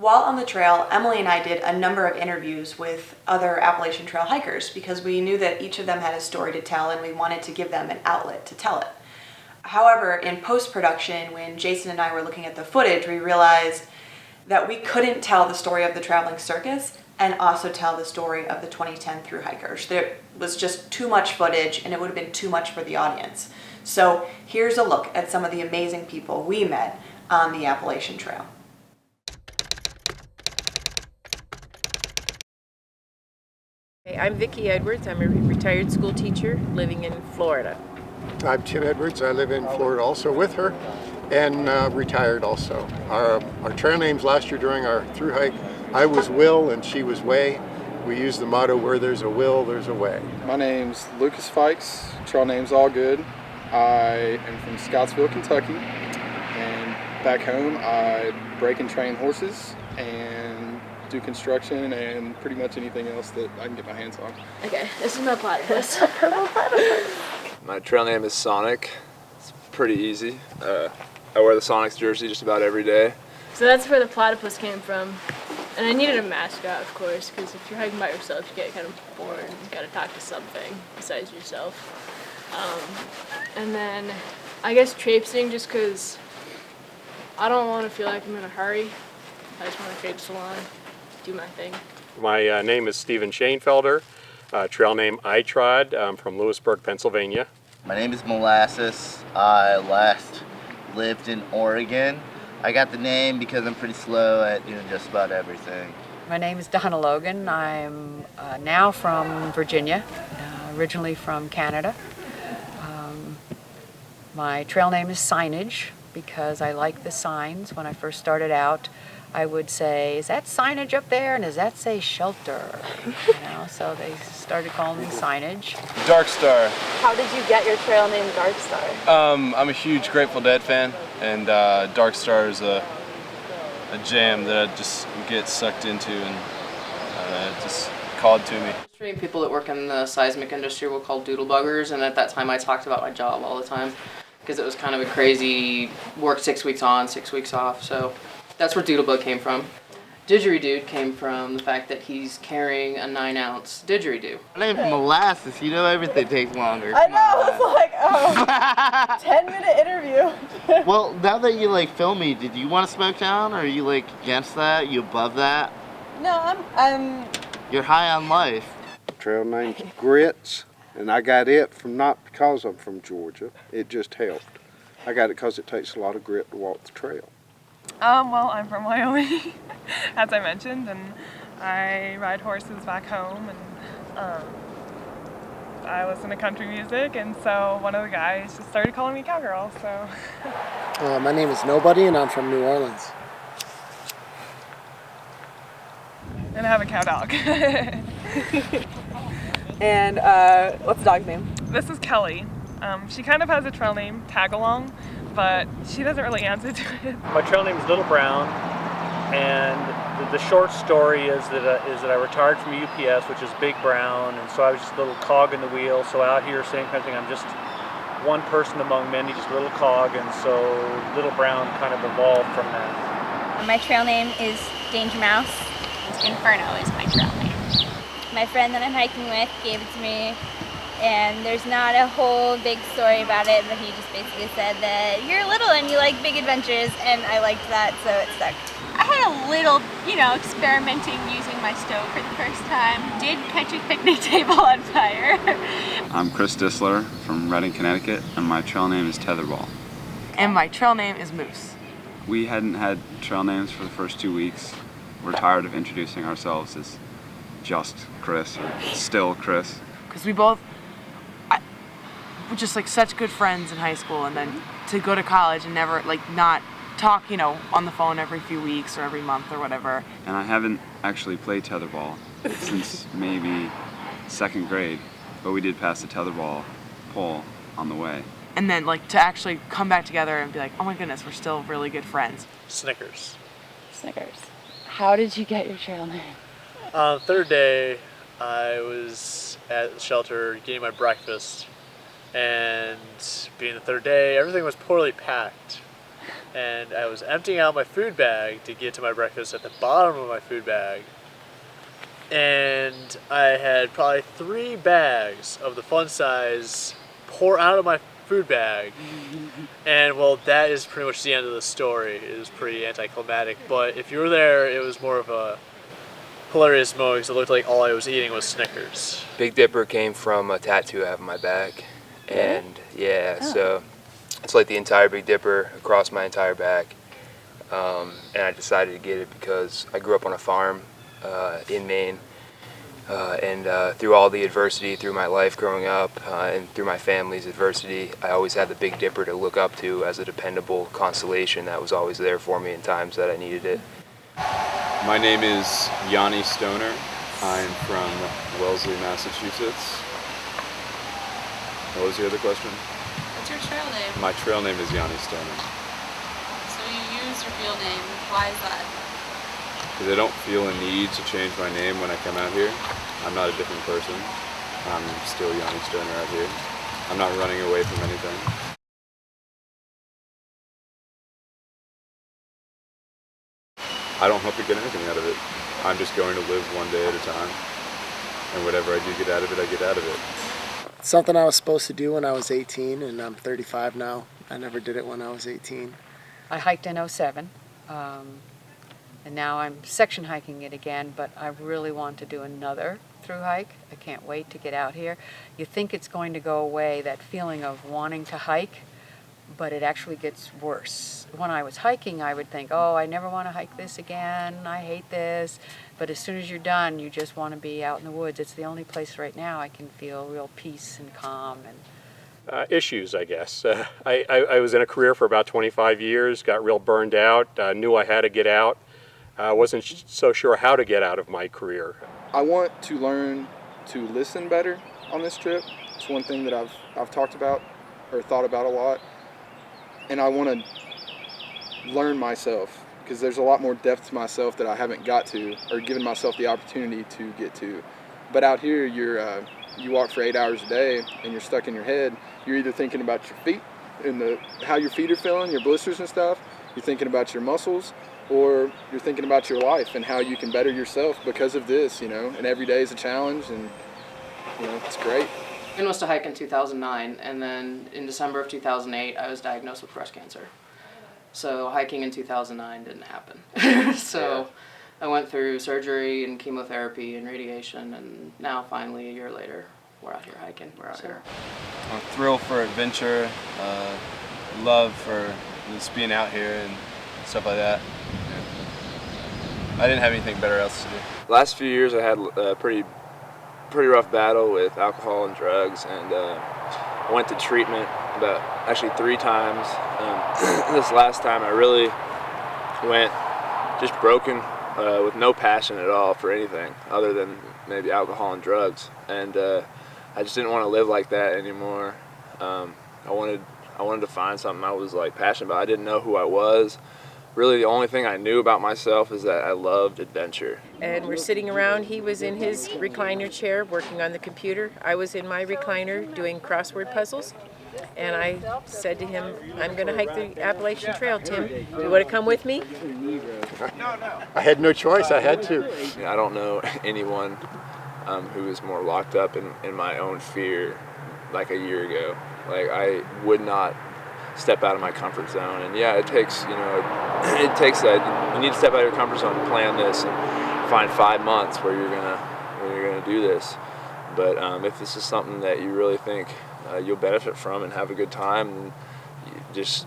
While on the trail, Emily and I did a number of interviews with other Appalachian Trail hikers because we knew that each of them had a story to tell and we wanted to give them an outlet to tell it. However, in post-production, when Jason and I were looking at the footage, we realized that we couldn't tell the story of the traveling circus and also tell the story of the 2010 Thru-Hikers. There was just too much footage and it would have been too much for the audience. So here's a look at some of the amazing people we met on the Appalachian Trail. Hey, I'm Vicki Edwards. I'm a retired school teacher living in Florida. I'm Tim Edwards. I live in Florida also with her and retired also. Our trail names last year during our thru hike, I was Will and she was Way. We used the motto, where there's a will, there's a way. My name's Lucas Fikes. Trail name's all good. I am from Scottsville, Kentucky, and back home I break and train horses and do construction and pretty much anything else that I can get my hands on. Okay, this is my platypus. Purple platypus. My trail name is Sonic. It's pretty easy. I wear the Sonics jersey just about every day. So that's where the platypus came from. And I needed a mascot, of course, because if you're hiking by yourself, you get kind of bored. You gotta talk to something besides yourself. And then I guess traipsing, just because I don't want to feel like I'm in a hurry. I just want to traipse along, do my thing. My name is Stephen Shanefelder. Trail name I Trod. I'm from Lewisburg, Pennsylvania. My name is Molasses. I last lived in Oregon. I got the name because I'm pretty slow at doing just about everything. My name is Donna Logan. I'm now from Virginia, originally from Canada. My trail name is Signage because I like the signs. When I first started out, I would say, is that signage up there? And does that say shelter? So they started calling me Signage. Dark Star. How did you get your trail name Dark Star? I'm a huge Grateful Dead fan, and Dark Star is a jam that I just get sucked into, and it just called to me. People that work in the seismic industry were called doodlebuggers, and at that time I talked about my job all the time because it was kind of a crazy work 6 weeks on, 6 weeks off, so that's where doodlebug came from. Didgeridoo came from the fact that he's carrying a 9-ounce didgeridoo. My name's Molasses. You know everything takes longer. I know, it's like, 10-minute interview. Well, now that you film me, did you want to smoke down, or are you against that? You above that? No, I'm... You're high on life. Trail name's Grits, and I got it not because I'm from Georgia. It just helped. I got it because it takes a lot of grit to walk the trail. Well, I'm from Wyoming, as I mentioned, and I ride horses back home, and I listen to country music, and so one of the guys just started calling me Cowgirl, so. My name is Nobody, and I'm from New Orleans. And I have a cow dog. And what's the dog's name? This is Kelly. She kind of has a trail name, Tagalong, but she doesn't really answer to it. My trail name is Little Brown, and the short story is that I retired from UPS, which is Big Brown, and so I was just a little cog in the wheel. So out here, same kind of thing, I'm just one person among many, just a little cog, and so Little Brown kind of evolved from that. My trail name is Danger Mouse. Inferno is my trail name. My friend that I'm hiking with gave it to me, and there's not a whole big story about it, but he just basically said that you're little and you like big adventures, and I liked that, so it stuck. I had a little, experimenting using my stove for the first time. Did catch a picnic table on fire. I'm Chris Dissler from Reading, Connecticut, and my trail name is Tetherball. And my trail name is Moose. We hadn't had trail names for the first 2 weeks. We're tired of introducing ourselves as just Chris or still Chris. Because we both were just such good friends in high school, and then to go to college and never not talk, on the phone every few weeks or every month or whatever. And I haven't actually played tetherball since maybe 2nd grade, but we did pass the tetherball pole on the way. And then to actually come back together and be like, oh my goodness, we're still really good friends. Snickers. Snickers. How did you get your trail name? Third day, I was at the shelter getting my breakfast, and being the third day, everything was poorly packed. and I was emptying out my food bag to get to my breakfast at the bottom of my food bag. And I had probably 3 bags of the fun size pour out of my food bag. And well, that is pretty much the end of the story. It was pretty anticlimactic, but if you were there, it was more of a hilarious moment because it looked like all I was eating was Snickers. Big Dipper came from a tattoo I have on my back. And yeah, so it's like the entire Big Dipper across my entire back. And I decided to get it because I grew up on a farm in Maine. And through all the adversity through my life growing up and through my family's adversity, I always had the Big Dipper to look up to as a dependable consolation that was always there for me in times that I needed it. My name is Yanni Stoner. I'm from Wellesley, Massachusetts. What was the other question? What's your trail name? My trail name is Yanni Stoner. So you use your real name. Why is that? Because I don't feel a need to change my name when I come out here. I'm not a different person. I'm still Yanni Stoner out here. I'm not running away from anything. I don't hope to get anything out of it. I'm just going to live one day at a time. And whatever I do get out of it, I get out of it. It's something I was supposed to do when I was 18, and I'm 35 now. I never did it when I was 18. I hiked in '07, and now I'm section hiking it again, but I really want to do another through hike. I can't wait to get out here. You think it's going to go away, that feeling of wanting to hike, but it actually gets worse. When I was hiking, I would think, oh, I never want to hike this again, I hate this. But as soon as you're done, you just want to be out in the woods. It's the only place right now I can feel real peace and calm. And issues, I guess. I was in a career for about 25 years, got real burned out, knew I had to get out. Wasn't so sure how to get out of my career. I want to learn to listen better on this trip. It's one thing that I've talked about or thought about a lot. And I want to learn myself, because there's a lot more depth to myself that I haven't got to or given myself the opportunity to get to. But out here, you walk for 8 hours a day and you're stuck in your head. You're either thinking about your feet and how your feet are feeling, your blisters and stuff. You're thinking about your muscles, or you're thinking about your life and how you can better yourself because of this, and every day is a challenge, and it's great. I was to hike in 2009, and then in December of 2008, I was diagnosed with breast cancer. So hiking in 2009 didn't happen. So I went through surgery and chemotherapy and radiation, and now finally, a year later, we're out here hiking. We're out here. A thrill for adventure, love for just being out here and stuff like that. I didn't have anything better else to do. Last few years I had a pretty rough battle with alcohol and drugs, and I went to treatment actually 3 times. This last time I really went just broken, with no passion at all for anything other than maybe alcohol and drugs, and I just didn't want to live like that anymore. I wanted to find something I was passionate about. I didn't know who I was. Really, the only thing I knew about myself is that I loved adventure. And we're sitting around. He was in his recliner chair working on the computer. I was in my recliner doing crossword puzzles. And I said to him, I'm going to hike the Appalachian Trail, Tim. You want to come with me? I had no choice. I had to. I don't know anyone who is more locked up in my own fear like a year ago. I would not step out of my comfort zone, and yeah, it takes that. You need to step out of your comfort zone to plan this and find 5 months where you're gonna do this. But if this is something that you really think you'll benefit from and have a good time, and you just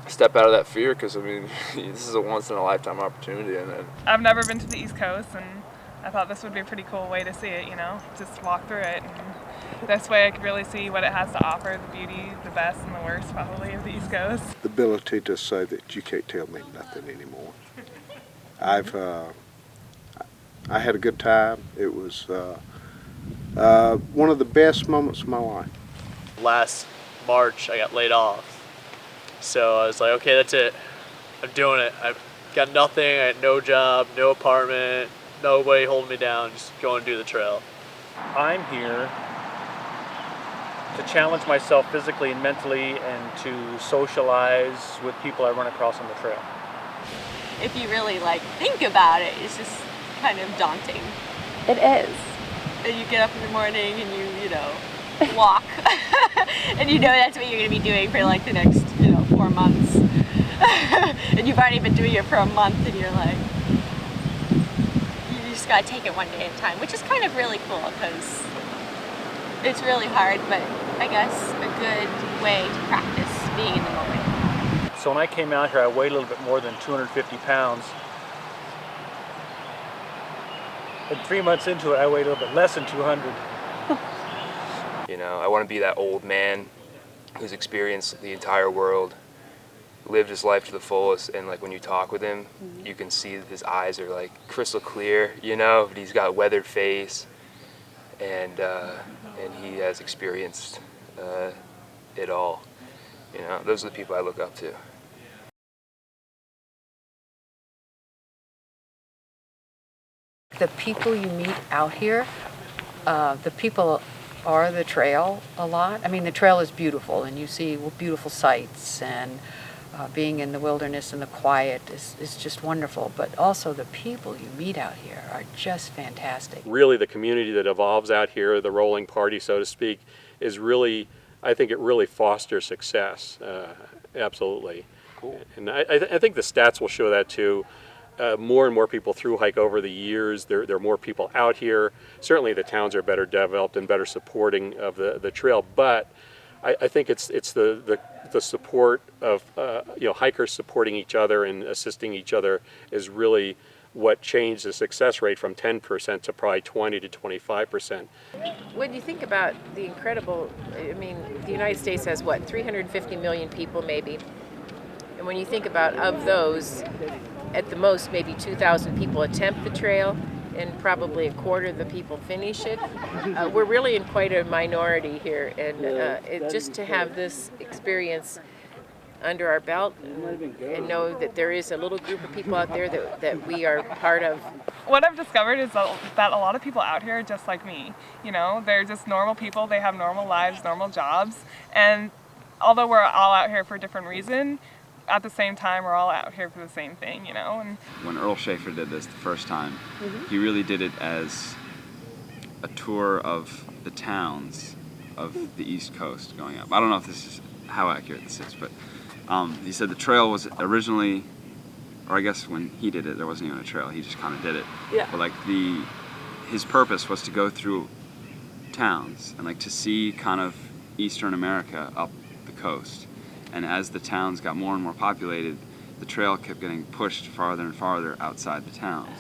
step out of that fear, because this is a once in a lifetime opportunity. And I've never been to the East Coast, and I thought this would be a pretty cool way to see it. Just walk through it. And this way I could really see what it has to offer, the beauty, the best and the worst probably of the East Coast. The ability to say that you can't tell me nothing anymore. I had a good time. It was one of the best moments of my life. Last March, I got laid off. So I was like, okay, that's it. I'm doing it. I've got nothing. I had no job, no apartment, nobody holding me down. Just go and do the trail. I'm here to challenge myself physically and mentally and to socialize with people I run across on the trail. If you really like think about it, it's just kind of daunting. It is. And you get up in the morning and you know, walk. And you know that's what you're going to be doing for like the next, 4 months. And you've already been doing it for a month and you're like, you just got to take it one day at a time, which is kind of really cool because it's really hard, but I guess a good way to practice being in the moment. So when I came out here, I weighed a little bit more than 250 pounds. And 3 months into it, I weighed a little bit less than 200. I want to be that old man who's experienced the entire world, lived his life to the fullest, and like when you talk with him, you can see that his eyes are like crystal clear, but he's got a weathered face, and he has experienced it all. Those are the people I look up to. The people you meet out here, the people are the trail a lot. I mean, the trail is beautiful and you see beautiful sights, and being in the wilderness and the quiet is just wonderful. But also the people you meet out here are just fantastic. Really, the community that evolves out here, the rolling party, so to speak, is really, I think it really fosters success. Absolutely. Cool. And I think the stats will show that too. More and more people through hike over the years. There are more people out here. Certainly the towns are better developed and better supporting of the trail, but I think it's the support of hikers supporting each other and assisting each other is really what changed the success rate from 10% to probably 20 to 25%. When you think about the incredible, the United States has 350 million people maybe, and when you think about of those, at the most, maybe 2,000 people attempt the trail, and probably a quarter of the people finish it. We're really in quite a minority here, and just to have this experience under our belt and know that there is a little group of people out there that we are part of. What I've discovered is that a lot of people out here are just like me. They're just normal people. They have normal lives, normal jobs, and although we're all out here for a different reason, at the same time, we're all out here for the same thing, And when Earl Schaefer did this the first time, he really did it as a tour of the towns of the East Coast going up. I don't know if this is how accurate this is, but he said the trail was originally, or I guess when he did it, there wasn't even a trail. He just kind of did it. Yeah. But his purpose was to go through towns and to see kind of Eastern America up the coast. And as the towns got more and more populated, the trail kept getting pushed farther and farther outside the towns.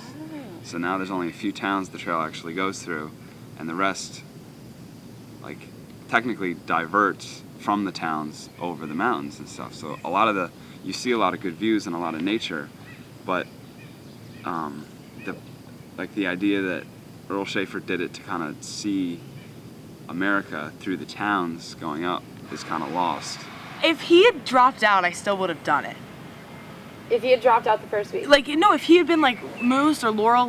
So now there's only a few towns the trail actually goes through, and the rest, technically diverts from the towns over the mountains and stuff. So you see a lot of good views and a lot of nature, but the idea that Earl Schaefer did it to kind of see America through the towns going up is kind of lost. If he had dropped out, I still would have done it. If he had dropped out the first week? If he had been Moose or Laurel,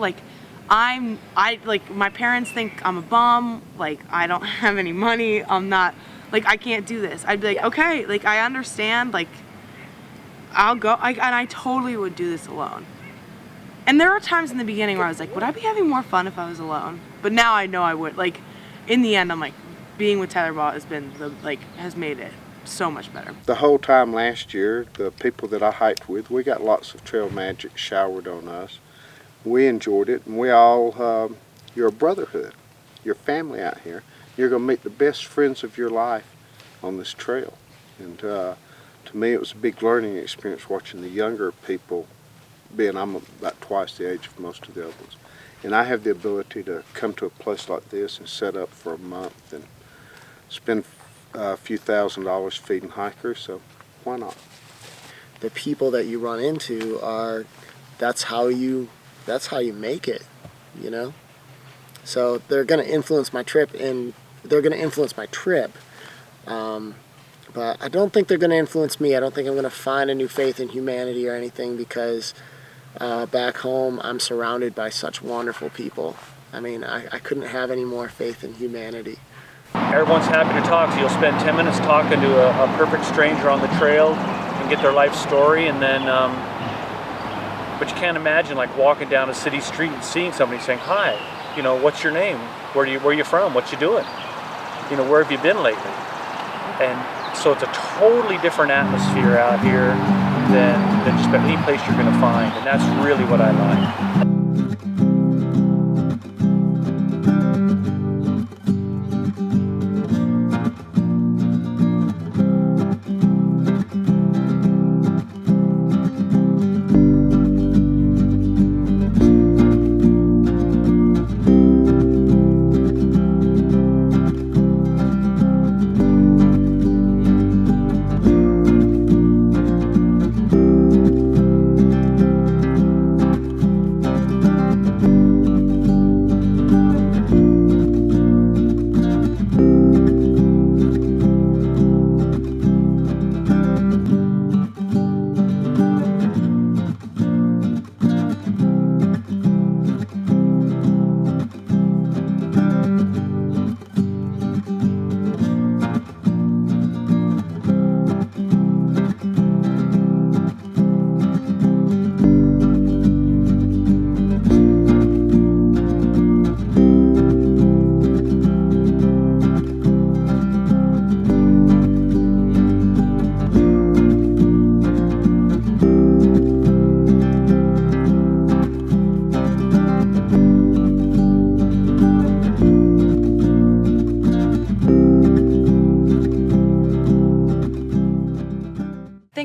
my parents think I'm a bum, I don't have any money, I'm not, I can't do this. I'd be okay, I understand, I'll go, and I totally would do this alone. And there were times in the beginning where I was would I be having more fun if I was alone? But now I know I would. In the end, I'm being with Tetherball has been has made it so much better. The whole time last year, the people that I hiked with, we got lots of trail magic showered on us. We enjoyed it, and we all, you're a brotherhood. You're family out here. You're going to meet the best friends of your life on this trail. And to me, it was a big learning experience watching the younger people, I'm about twice the age of most of the other ones. And I have the ability to come to a place like this and set up for a month and spend a few $1,000s feeding hikers, so why not? The people that you run into that's how you make it, So they're going to influence my trip, but I don't think they're going to influence me. I don't think I'm going to find a new faith in humanity or anything, because back home I'm surrounded by such wonderful people. I couldn't have any more faith in humanity. everyone's happy to talk. So you'll spend 10 minutes talking to a perfect stranger on the trail and get their life story, and then, but you can't imagine like walking down a city street and seeing somebody saying, "Hi, you know, what's your name? Where are you from? What you doing? You know, where have you been lately?" And so it's a totally different atmosphere out here than just about any place you're going to find, and that's really what I like.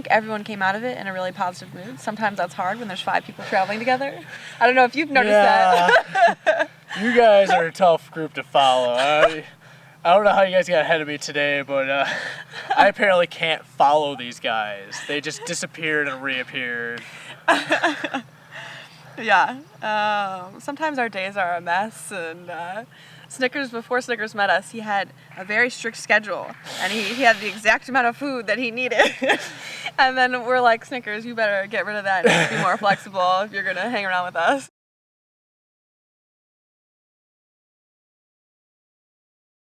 Everyone came out of it in a really positive mood. Sometimes that's hard when there's 5 people traveling together. I don't know if you've noticed that. You guys are a tough group to follow. I don't know how you guys got ahead of me today, but I apparently can't follow these guys. They just disappeared and reappeared. Yeah. Sometimes our days are a mess, and Snickers, before Snickers met us, he had a very strict schedule, and he had the exact amount of food that he needed. And then we're like, Snickers, you better get rid of that and be more flexible if you're going to hang around with us.